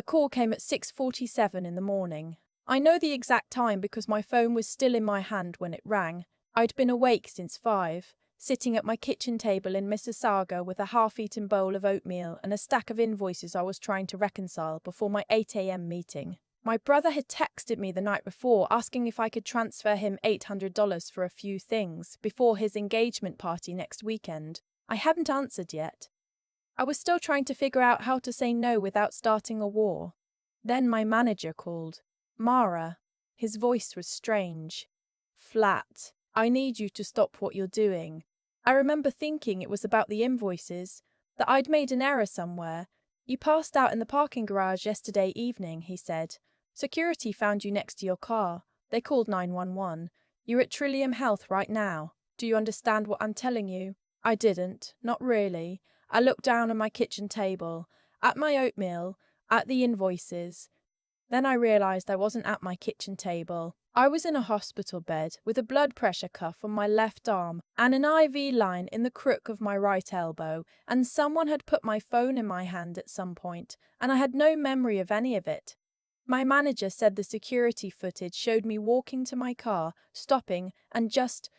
The call came at 6:47 in the morning. I know the exact time because my phone was still in my hand when it rang. I'd been awake since 5, sitting at my kitchen table in Mississauga with a half-eaten bowl of oatmeal and a stack of invoices I was trying to reconcile before my 8 a.m. meeting. My brother had texted me the night before asking if I could transfer him $800 for a few things before his engagement party next weekend. I hadn't answered yet. I was still trying to figure out how to say no without starting a war. Then my manager called. Mara. His voice was strange. Flat. I need you to stop what you're doing. I remember thinking it was about the invoices, that I'd made an error somewhere. You passed out in the parking garage yesterday evening, he said. Security found you next to your car. They called 911. You're at Trillium Health right now. Do you understand what I'm telling you? I didn't, not really. I looked down at my kitchen table, at my oatmeal, at the invoices. Then I realized I wasn't at my kitchen table. I was in a hospital bed with a blood pressure cuff on my left arm and an IV line in the crook of my right elbow, and someone had put my phone in my hand at some point, and I had no memory of any of it. My manager said the security footage showed me walking to my car, stopping, and just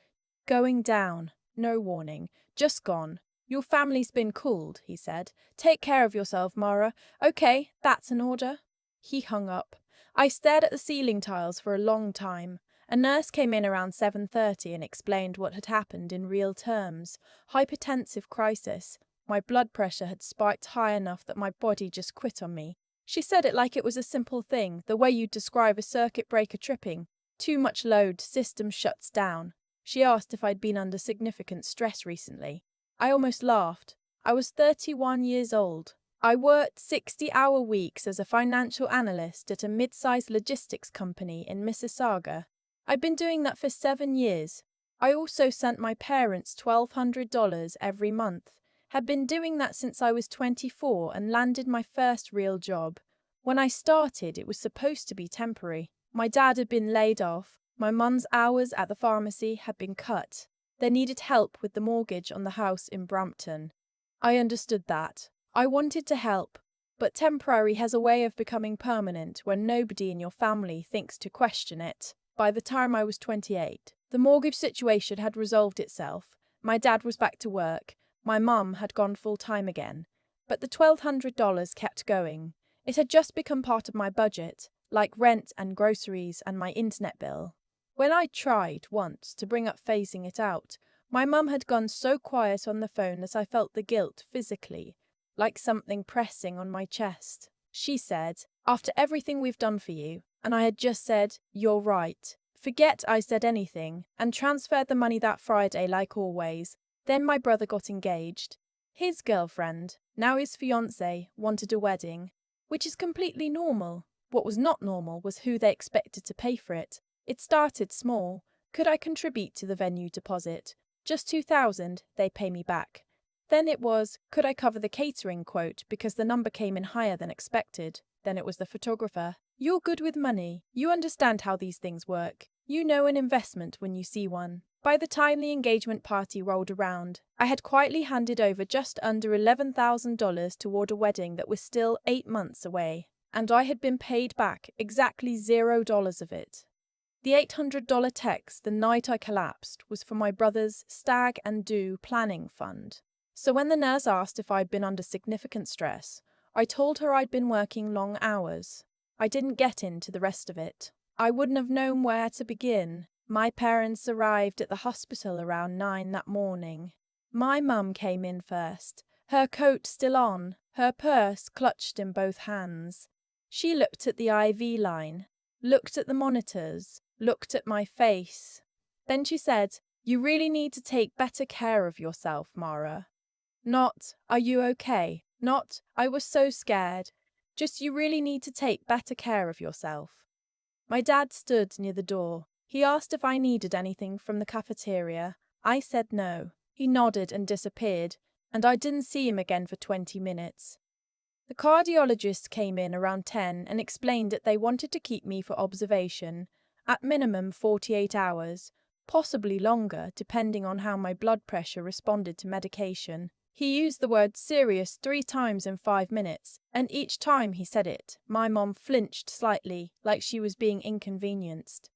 going down. No warning. Just gone. Your family's been called, he said. Take care of yourself, Mara. Okay, that's an order. He hung up. I stared at the ceiling tiles for a long time. A nurse came in around 7:30 and explained what had happened in real terms. Hypertensive crisis. My blood pressure had spiked high enough that my body just quit on me. She said it like it was a simple thing, the way you'd describe a circuit breaker tripping. Too much load, system shuts down. She asked if I'd been under significant stress recently. I almost laughed. I was 31 years old. I worked 60-hour weeks as a financial analyst at a mid-sized logistics company in Mississauga. I'd been doing that for 7 years. I also sent my parents $1,200 every month. Had been doing that since I was 24 and landed my first real job. When I started, it was supposed to be temporary. My dad had been laid off. My mum's hours at the pharmacy had been cut. They needed help with the mortgage on the house in Brampton. I understood that. I wanted to help, but temporary has a way of becoming permanent when nobody in your family thinks to question it. By the time I was 28, the mortgage situation had resolved itself. My dad was back to work. My mum had gone full-time again. But the $1,200 kept going. It had just become part of my budget, like rent and groceries and my internet bill. When I tried once to bring up phasing it out, my mum had gone so quiet on the phone that I felt the guilt physically, like something pressing on my chest. She said, "After everything we've done for you," and I had just said, "You're right." Forget I said anything, and transferred the money that Friday like always. Then my brother got engaged. His girlfriend, now his fiancée, wanted a wedding, which is completely normal. What was not normal was who they expected to pay for it. It started small. Could I contribute to the venue deposit? Just $2,000, they pay me back. Then it was, could I cover the catering quote because the number came in higher than expected? Then it was the photographer. You're good with money. You understand how these things work. You know an investment when you see one. By the time the engagement party rolled around, I had quietly handed over just under $11,000 toward a wedding that was still 8 months away, and I had been paid back exactly $0 of it. The $800 text the night I collapsed was for my brother's stag and do planning fund. So when the nurse asked if I'd been under significant stress, I told her I'd been working long hours. I didn't get into the rest of it. I wouldn't have known where to begin. My parents arrived at the hospital around 9 that morning. My mum came in first, her coat still on, her purse clutched in both hands. She looked at the IV line, looked at the monitors, looked at my face. Then she said, "You really need to take better care of yourself, Mara." Not, "Are you okay?" Not, "I was so scared." Just, "You really need to take better care of yourself." My dad stood near the door. He asked if I needed anything from the cafeteria. I said no. He nodded and disappeared, and I didn't see him again for 20 minutes. The cardiologist came in around 10 and explained that they wanted to keep me for observation, at minimum 48 hours, possibly longer depending on how my blood pressure responded to medication. He used the word serious 3 times in 5 minutes, and each time he said it, my mom flinched slightly, like she was being inconvenienced.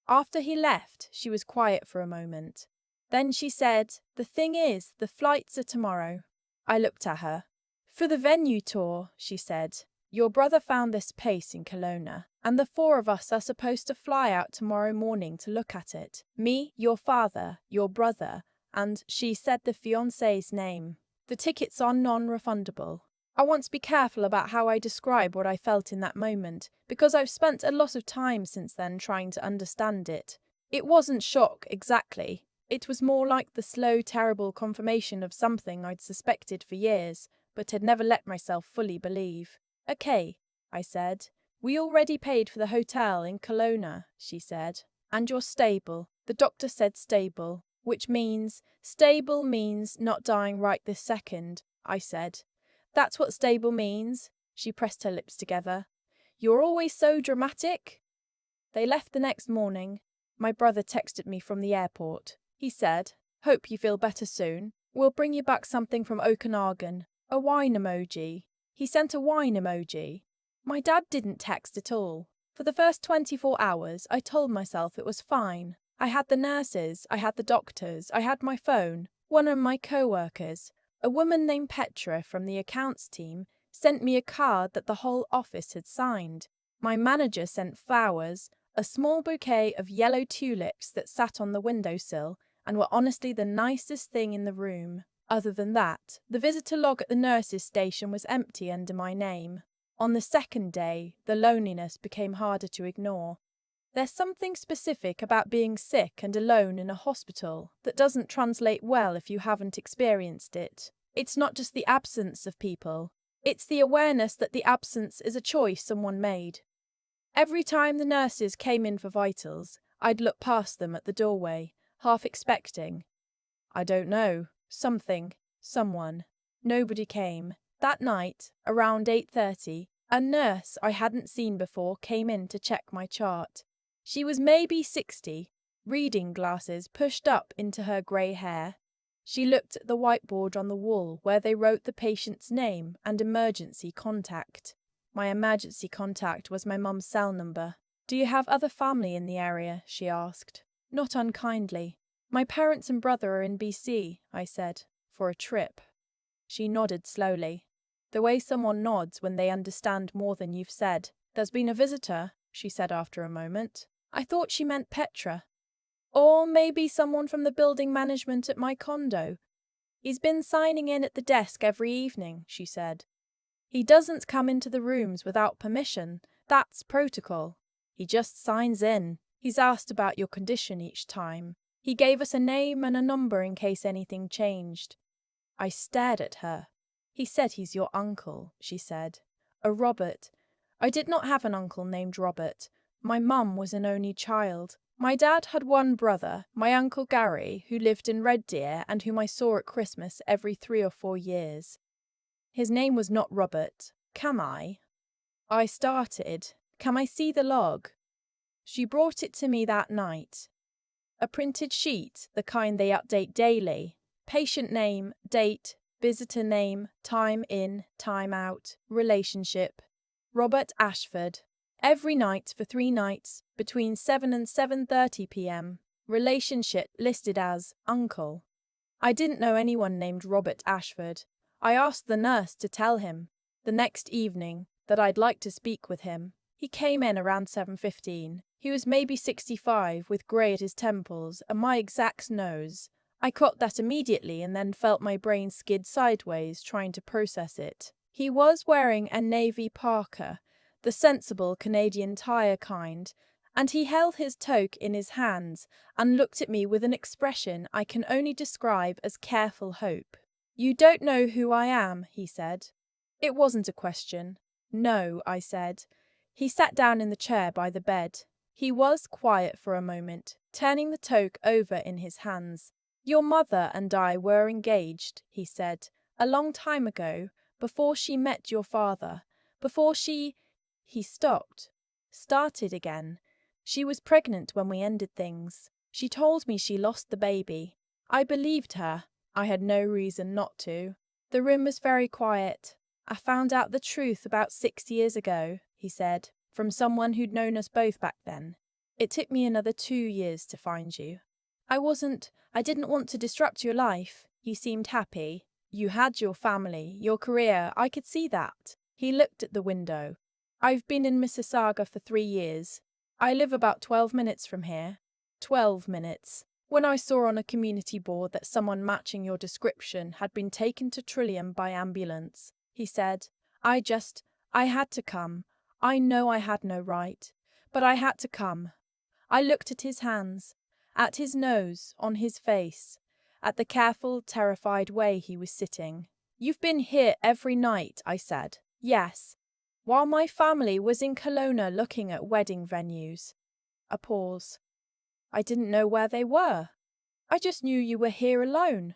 After he left, she was quiet for a moment. Then she said, "The thing is, the flights are tomorrow." I looked at her. "For the venue tour," she said. "Your brother found this place in Kelowna, and the 4 of us are supposed to fly out tomorrow morning to look at it. Me, your father, your brother, and," she said the fiancé's name. "The tickets are non-refundable." I want to be careful about how I describe what I felt in that moment, because I've spent a lot of time since then trying to understand it. It wasn't shock, exactly. It was more like the slow, terrible confirmation of something I'd suspected for years, but had never let myself fully believe. "Okay," I said. "We already paid for the hotel in Kelowna," she said. "And you're stable." The doctor said stable, which means stable means not dying right this second, I said. "That's what stable means." She pressed her lips together. "You're always so dramatic." They left the next morning. My brother texted me from the airport. He said, "Hope you feel better soon. We'll bring you back something from Okanagan." A wine emoji. He sent a wine emoji. My dad didn't text at all. For the first 24 hours, I told myself it was fine. I had the nurses, I had the doctors, I had my phone, one of my co-workers. A woman named Petra from the accounts team sent me a card that the whole office had signed. My manager sent flowers, a small bouquet of yellow tulips that sat on the windowsill and were honestly the nicest thing in the room. Other than that, the visitor log at the nurses' station was empty under my name. On the second day, the loneliness became harder to ignore. There's something specific about being sick and alone in a hospital that doesn't translate well if you haven't experienced it. It's not just the absence of people. It's the awareness that the absence is a choice someone made. Every time the nurses came in for vitals, I'd look past them at the doorway, half expecting. I don't know. Something. Someone. Nobody came. That night, around 8:30, a nurse I hadn't seen before came in to check my chart. She was maybe 60, reading glasses pushed up into her grey hair. She looked at the whiteboard on the wall where they wrote the patient's name and emergency contact. My emergency contact was my mum's cell number. "Do you have other family in the area?" she asked. Not unkindly. "My parents and brother are in BC, I said, "for a trip." She nodded slowly. The way someone nods when they understand more than you've said. "There's been a visitor," she said after a moment. I thought she meant Petra. "Or maybe someone from the building management at my condo. He's been signing in at the desk every evening," she said. "He doesn't come into the rooms without permission. That's protocol. He just signs in. He's asked about your condition each time. He gave us a name and a number in case anything changed." I stared at her. "He said he's your uncle," she said. "A Robert." I did not have an uncle named Robert. My mum was an only child. My dad had one brother, my Uncle Gary, who lived in Red Deer and whom I saw at Christmas every 3 or 4 years. His name was not Robert. "Can I?" I started. "Can I see the log?" She brought it to me that night. A printed sheet, the kind they update daily. Patient name, date, visitor name, time in, time out, relationship. Robert Ashford. Every night for 3 nights, between 7 and 7:30 p.m. Relationship listed as uncle. I didn't know anyone named Robert Ashford. I asked the nurse to tell him, the next evening, that I'd like to speak with him. He came in around 7:15. He was maybe 65, with grey at his temples and my exact nose. I caught that immediately and then felt my brain skid sideways, trying to process it. He was wearing a navy parka, the sensible Canadian Tire kind, and he held his toque in his hands and looked at me with an expression I can only describe as careful hope. "You don't know who I am," he said. It wasn't a question. "No," I said. He sat down in the chair by the bed. He was quiet for a moment, turning the toque over in his hands. "Your mother and I were engaged," he said, "a long time ago, before she met your father, before she—" He stopped, started again. "She was pregnant when we ended things. She told me she lost the baby. I believed her. I had no reason not to. The room was very quiet. I found out the truth about 6 years ago, he said, from someone who'd known us both back then. It took me another 2 years to find you. I didn't want to disrupt your life. He seemed happy. You had your family, your career, I could see that. He looked at the window. I've been in Mississauga for 3 years. I live about 12 minutes from here. 12 minutes. When I saw on a community board that someone matching your description had been taken to Trillium by ambulance, he said, I had to come. I know I had no right, but I had to come. I looked at his hands, at his nose, on his face, at the careful, terrified way he was sitting. You've been here every night, I said. Yes. While my family was in Kelowna looking at wedding venues. A pause. I didn't know where they were. I just knew you were here alone.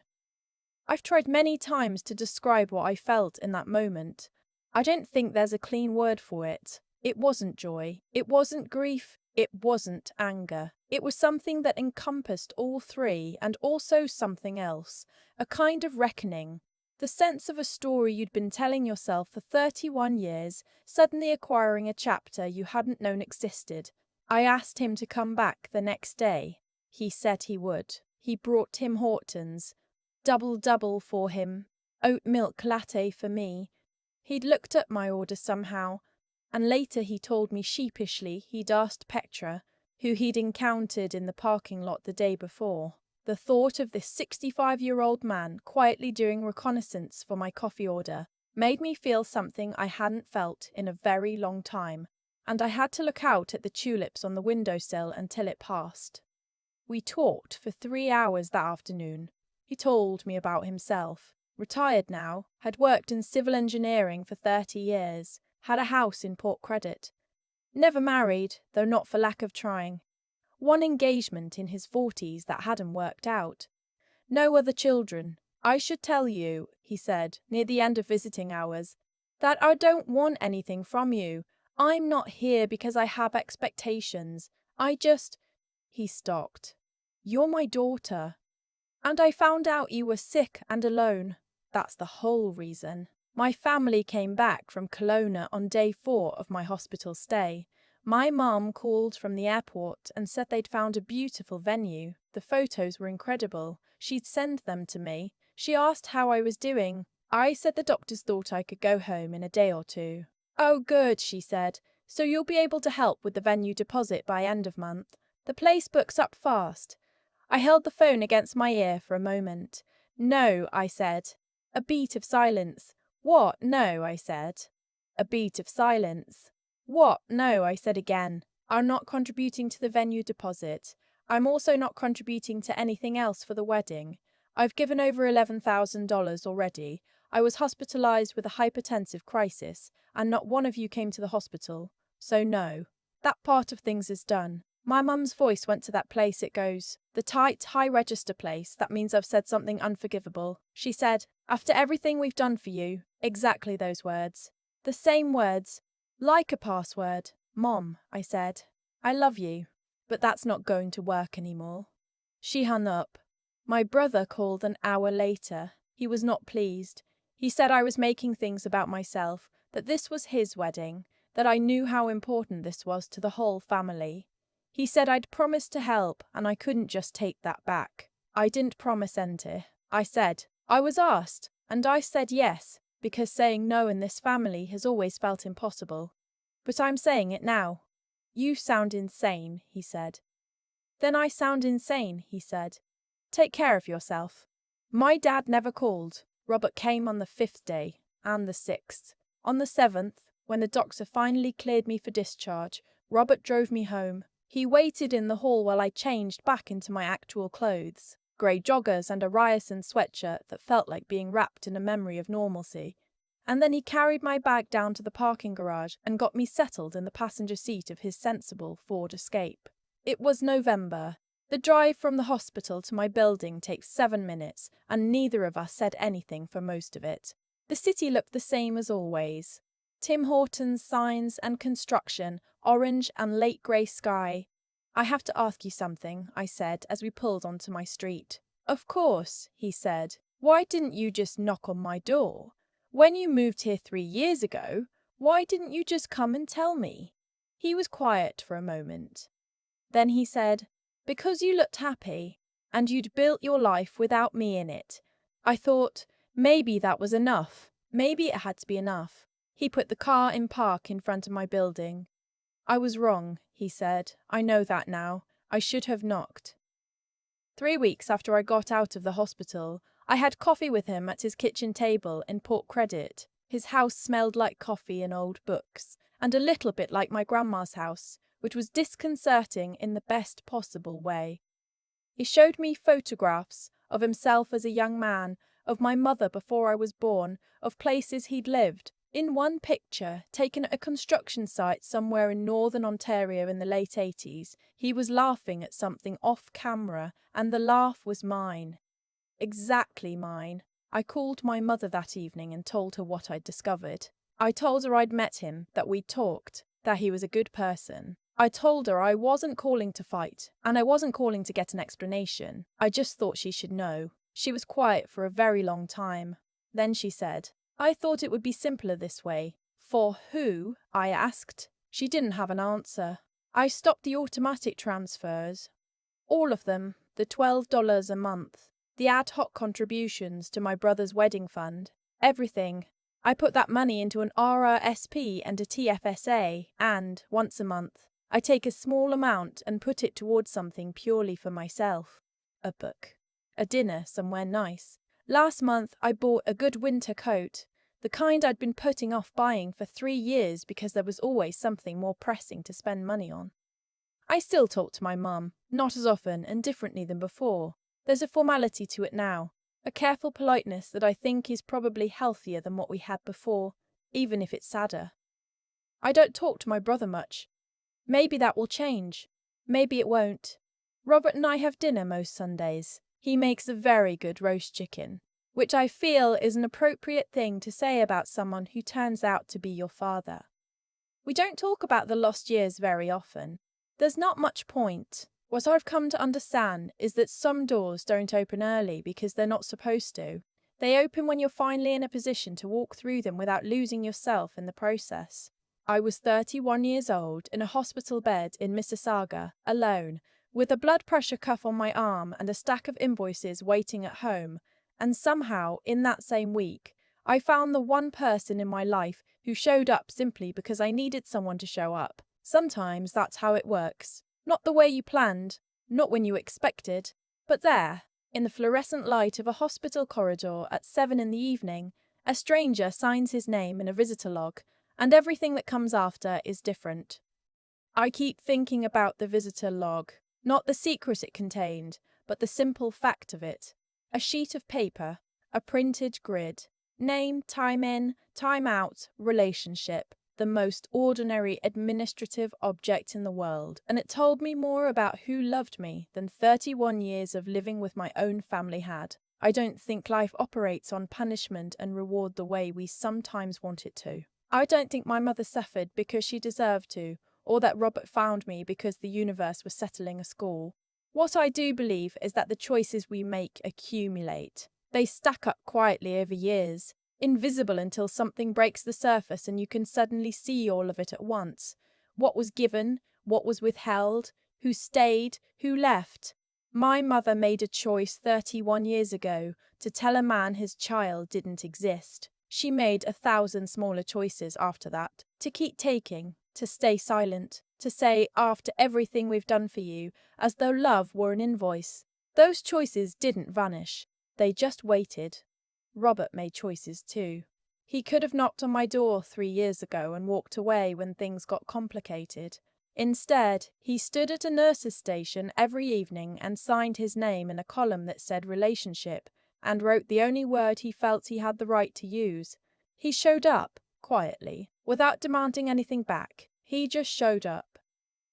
I've tried many times to describe what I felt in that moment. I don't think there's a clean word for it. It wasn't joy. It wasn't grief. It wasn't anger. It was something that encompassed all three and also something else, a kind of reckoning. The sense of a story you'd been telling yourself for 31 years, suddenly acquiring a chapter you hadn't known existed. I asked him to come back the next day. He said he would. He brought Tim Hortons. Double for him. Oat milk latte for me. He'd looked at my order somehow, and later he told me sheepishly he'd asked Petra, who he'd encountered in the parking lot the day before. The thought of this 65-year-old man quietly doing reconnaissance for my coffee order made me feel something I hadn't felt in a very long time, and I had to look out at the tulips on the windowsill until it passed. We talked for 3 hours that afternoon. He told me about himself. Retired now, had worked in civil engineering for 30 years, had a house in Port Credit. Never married, though not for lack of trying. One engagement in his 40s that hadn't worked out. No other children. I should tell you, he said, near the end of visiting hours, that I don't want anything from you. I'm not here because I have expectations. He stopped. You're my daughter. And I found out you were sick and alone. That's the whole reason. My family came back from Kelowna on day 4 of my hospital stay. My mum called from the airport and said they'd found a beautiful venue. The photos were incredible. She'd send them to me. She asked how I was doing. I said the doctors thought I could go home in a day or 2. Oh, good, she said. So you'll be able to help with the venue deposit by end of month. The place books up fast. I held the phone against my ear for a moment. No, I said. A beat of silence. What? No, I said. A beat of silence. What? No, I said again. I'm not contributing to the venue deposit. I'm also not contributing to anything else for the wedding. I've given over $11,000 already. I was hospitalized with a hypertensive crisis, and not one of you came to the hospital. So no. That part of things is done. My mum's voice went to that place it goes. The tight, high-register place that means I've said something unforgivable. She said, after everything we've done for you, exactly those words. The same words. Like a password. Mom, I said. I love you. But that's not going to work anymore. She hung up. My brother called an hour later. He was not pleased. He said I was making things about myself, that this was his wedding, that I knew how important this was to the whole family. He said I'd promised to help and I couldn't just take that back. I didn't promise enter. I said. I was asked, and I said yes, because saying no in this family has always felt impossible. But I'm saying it now. You sound insane, he said. Then I sound insane, he said. Take care of yourself. My dad never called. Robert came on the 5th day, and the 6th. On the 7th, when the doctor finally cleared me for discharge, Robert drove me home. He waited in the hall while I changed back into my actual clothes, grey joggers and a Ryerson sweatshirt that felt like being wrapped in a memory of normalcy. And then he carried my bag down to the parking garage and got me settled in the passenger seat of his sensible Ford Escape. It was November. The drive from the hospital to my building takes 7 minutes, and neither of us said anything for most of it. The city looked the same as always. Tim Hortons signs and construction, orange and late grey sky. I have to ask you something, I said as we pulled onto my street. Of course, he said. Why didn't you just knock on my door? When you moved here 3 years ago, why didn't you just come and tell me?" He was quiet for a moment. Then he said, "Because you looked happy, and you'd built your life without me in it. I thought, maybe that was enough. Maybe it had to be enough." He put the car in park in front of my building. "I was wrong," he said. "I know that now. I should have knocked." 3 weeks after I got out of the hospital, I had coffee with him at his kitchen table in Port Credit. His house smelled like coffee and old books, and a little bit like my grandma's house, which was disconcerting in the best possible way. He showed me photographs of himself as a young man, of my mother before I was born, of places he'd lived. In one picture, taken at a construction site somewhere in northern Ontario in the late 80s, he was laughing at something off camera, and the laugh was mine. Exactly mine. I called my mother that evening and told her what I'd discovered. I told her I'd met him, that we'd talked, that he was a good person. I told her I wasn't calling to fight, and I wasn't calling to get an explanation. I just thought she should know. She was quiet for a very long time. Then she said, "I thought it would be simpler this way." "For who?" I asked. She didn't have an answer. I stopped the automatic transfers. All of them, the $12 a month, the ad hoc contributions to my brother's wedding fund, everything. I put that money into an RRSP and a TFSA, and, once a month, I take a small amount and put it towards something purely for myself. A book. A dinner somewhere nice. Last month I bought a good winter coat, the kind I'd been putting off buying for 3 years because there was always something more pressing to spend money on. I still talk to my mum, not as often and differently than before. There's a formality to it now, a careful politeness that I think is probably healthier than what we had before, even if it's sadder. I don't talk to my brother much. Maybe that will change. Maybe it won't. Robert and I have dinner most Sundays. He makes a very good roast chicken, which I feel is an appropriate thing to say about someone who turns out to be your father. We don't talk about the lost years very often. There's not much point. What I've come to understand is that some doors don't open early because they're not supposed to. They open when you're finally in a position to walk through them without losing yourself in the process. I was 31 years old in a hospital bed in Mississauga, alone, with a blood pressure cuff on my arm and a stack of invoices waiting at home, and somehow, in that same week, I found the one person in my life who showed up simply because I needed someone to show up. Sometimes that's how it works. Not the way you planned, not when you expected, but there, in the fluorescent light of a hospital corridor at 7 in the evening, a stranger signs his name in a visitor log, and everything that comes after is different. I keep thinking about the visitor log, not the secret it contained, but the simple fact of it. A sheet of paper, a printed grid, name, time in, time out, relationship, the most ordinary administrative object in the world, and it told me more about who loved me than 31 years of living with my own family had. I don't think life operates on punishment and reward the way we sometimes want it to. I don't think my mother suffered because she deserved to, or that Robert found me because the universe was settling a score. What I do believe is that the choices we make accumulate. They stack up quietly over years, invisible until something breaks the surface and you can suddenly see all of it at once. What was given, what was withheld, who stayed, who left. My mother made a choice 31 years ago to tell a man his child didn't exist. She made 1,000 smaller choices after that, to keep taking, to stay silent, to say, after everything we've done for you, as though love were an invoice. Those choices didn't vanish. They just waited. Robert made choices too. He could have knocked on my door 3 years ago and walked away when things got complicated. Instead, he stood at a nurse's station every evening and signed his name in a column that said relationship, and wrote the only word he felt he had the right to use. He showed up, quietly, without demanding anything back. He just showed up.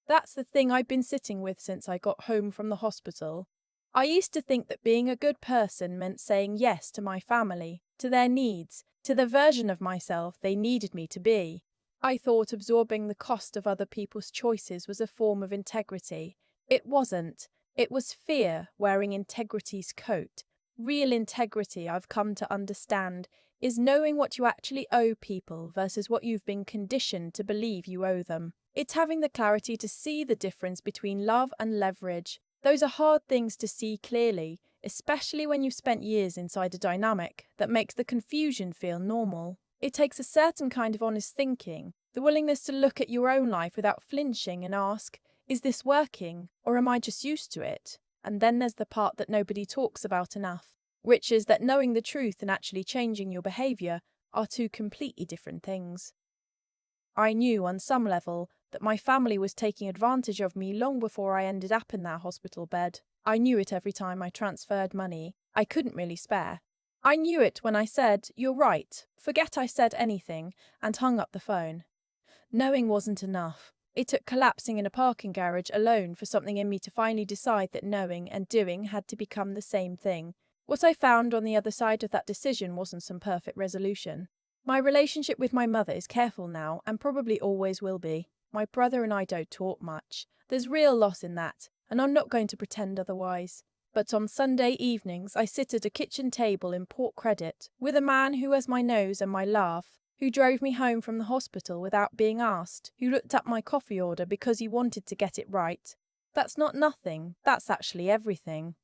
That's the thing I've been sitting with since I got home from the hospital. I used to think that being a good person meant saying yes to my family, to their needs, to the version of myself they needed me to be. I thought absorbing the cost of other people's choices was a form of integrity. It wasn't. It was fear wearing integrity's coat. Real integrity, I've come to understand, is knowing what you actually owe people versus what you've been conditioned to believe you owe them. It's having the clarity to see the difference between love and leverage. Those are hard things to see clearly, especially when you've spent years inside a dynamic that makes the confusion feel normal. It takes a certain kind of honest thinking, the willingness to look at your own life without flinching and ask, is this working, or am I just used to it? And then there's the part that nobody talks about enough, which is that knowing the truth and actually changing your behavior are two completely different things. I knew on some level that my family was taking advantage of me long before I ended up in that hospital bed. I knew it every time I transferred money I couldn't really spare. I knew it when I said, "You're right, forget I said anything," and hung up the phone. Knowing wasn't enough. It took collapsing in a parking garage alone for something in me to finally decide that knowing and doing had to become the same thing. What I found on the other side of that decision wasn't some perfect resolution. My relationship with my mother is careful now and probably always will be. My brother and I don't talk much. There's real loss in that, and I'm not going to pretend otherwise. But on Sunday evenings, I sit at a kitchen table in Port Credit with a man who has my nose and my laugh, who drove me home from the hospital without being asked, who looked up my coffee order because he wanted to get it right. That's not nothing, that's actually everything.